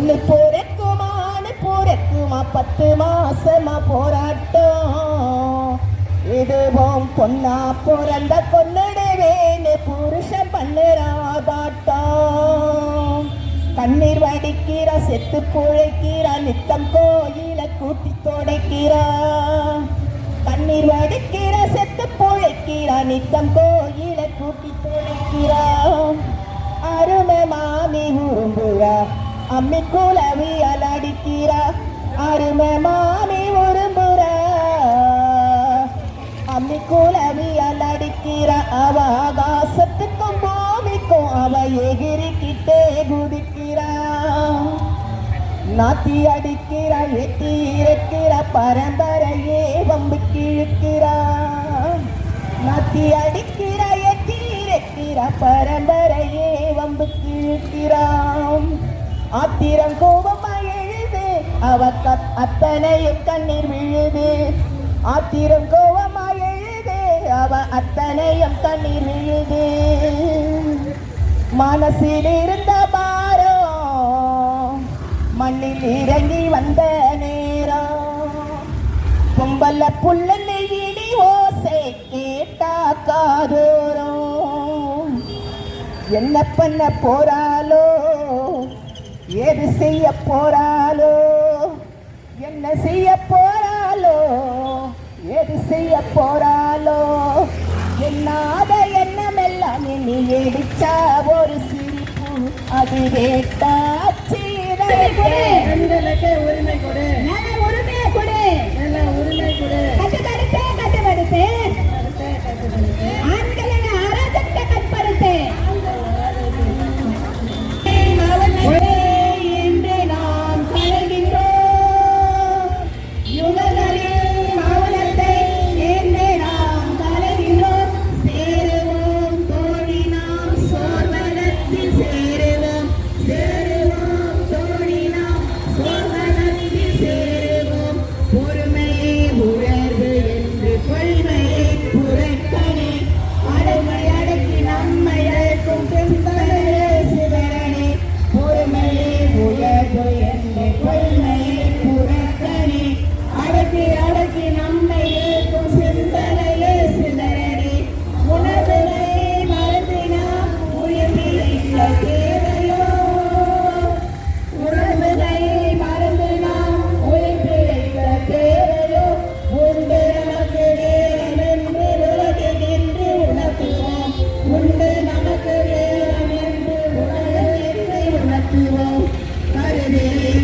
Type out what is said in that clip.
பொண்ணு போறக்குமா 10 மாசமா போராட்டம். இதுவும் பொண்ணா பிறந்த கொன்னுடுவேன்னு புருஷன் பண்ணுறாதாட்டம். கண்ணீர் வடிக்கிறா, செத்து புழைக்கிறா, நித்தம் கோயில கூட்டி தொடைக்கிறா. கண்ணீர் வடிக்கிறா, செத்து புழைக்கிறா, நித்தம் கோயில கூட்டி தொடைக்கிறா. அருமை மாமி உரும்புறா, அம்மி குலவியால் அடிக்கிறா. அருமை மாமி உரும்புறா, அம்மி குலவியால் அடிக்கிறா. அவ ஆகாசத்துக்கும் பூமிக்கும் அவ எகிரிக்கிட்டே குதிக்கிறா. நாத்தி அடிக்கிறா, எட்டி இறக்கிறா, பரம்பரையே வம்பு கிழக்கிறா. நாத்தி அடிக்கிறா, எட்டி இறக்கிறா, பரம்பரையே வம்பு கிழக்கிறான். ஆத்திரம் கோபமா எழுது, அவ அத்தனையும் கண்ணீர் விழுது. ஆத்திரம் கோபமா எழுது, அவ அத்தனையும் கண்ணீர் விழுது. மனசில் இருந்த பாரம் மண்ணில் இறங்கி வந்த நேரம். பொம்பல்ல புள்ள நெய்யிடி ஓசை கேட்டா காதோரம். என்ன பண்ண போறாளோ, ஏது செய்ய போறாளோ, என்ன செய்ய போறாளோ, ஏது செய்ய போறாளோ. என்னாத எண்ணமெல்லாம் இனி எடுச்சா ஒரு சிரிப்பு, அது வேட்டாச்சு. உரிமை கொடு, உரிமையை கொடு, உரிமை கொடு. கட்டுப்படுத்து, கட்டுப்படுத்து. ஆண்களை அராஜகத்தை கட்டுப்படுத்து. என்று நாம் கலகின்றோம், யுகங்களின் மௌனத்தை என்று நாம் கலகின்றோம். சேருவோம் தோழி நாம் சோர்வனத்தில் சேருவோம். சேருவோம் தோழி நாம் சோர்வனத்தில் சேருவோம். பொறுமையை உணர்வு என்று பொய்மையை புறக்கணி. அடமை அடக்கி நம்மை அழைக்கும் பெண்களே சிவரணி. பொறுமையை உயர்வு என்று பொய்மையை புறக்கணி. அடக்கி அடக்கி நம்மை ஏற்கும் சிந்தனையே சிதறடி. உணர்வுகளை மறந்தினால் உயிர்ப்பிழைக்க தேவையோ. உணர்வுகளை மறந்தினால் உயிர்ப்பிழைக்க தேவையோ. உண்டு நமக்கு நேரம் என்று உலகில் நின்று உணர்த்துவோம். உண்டு நமக்கு நேரம் என்று உலகில் நின்று உணர்த்துவோம். கருதியை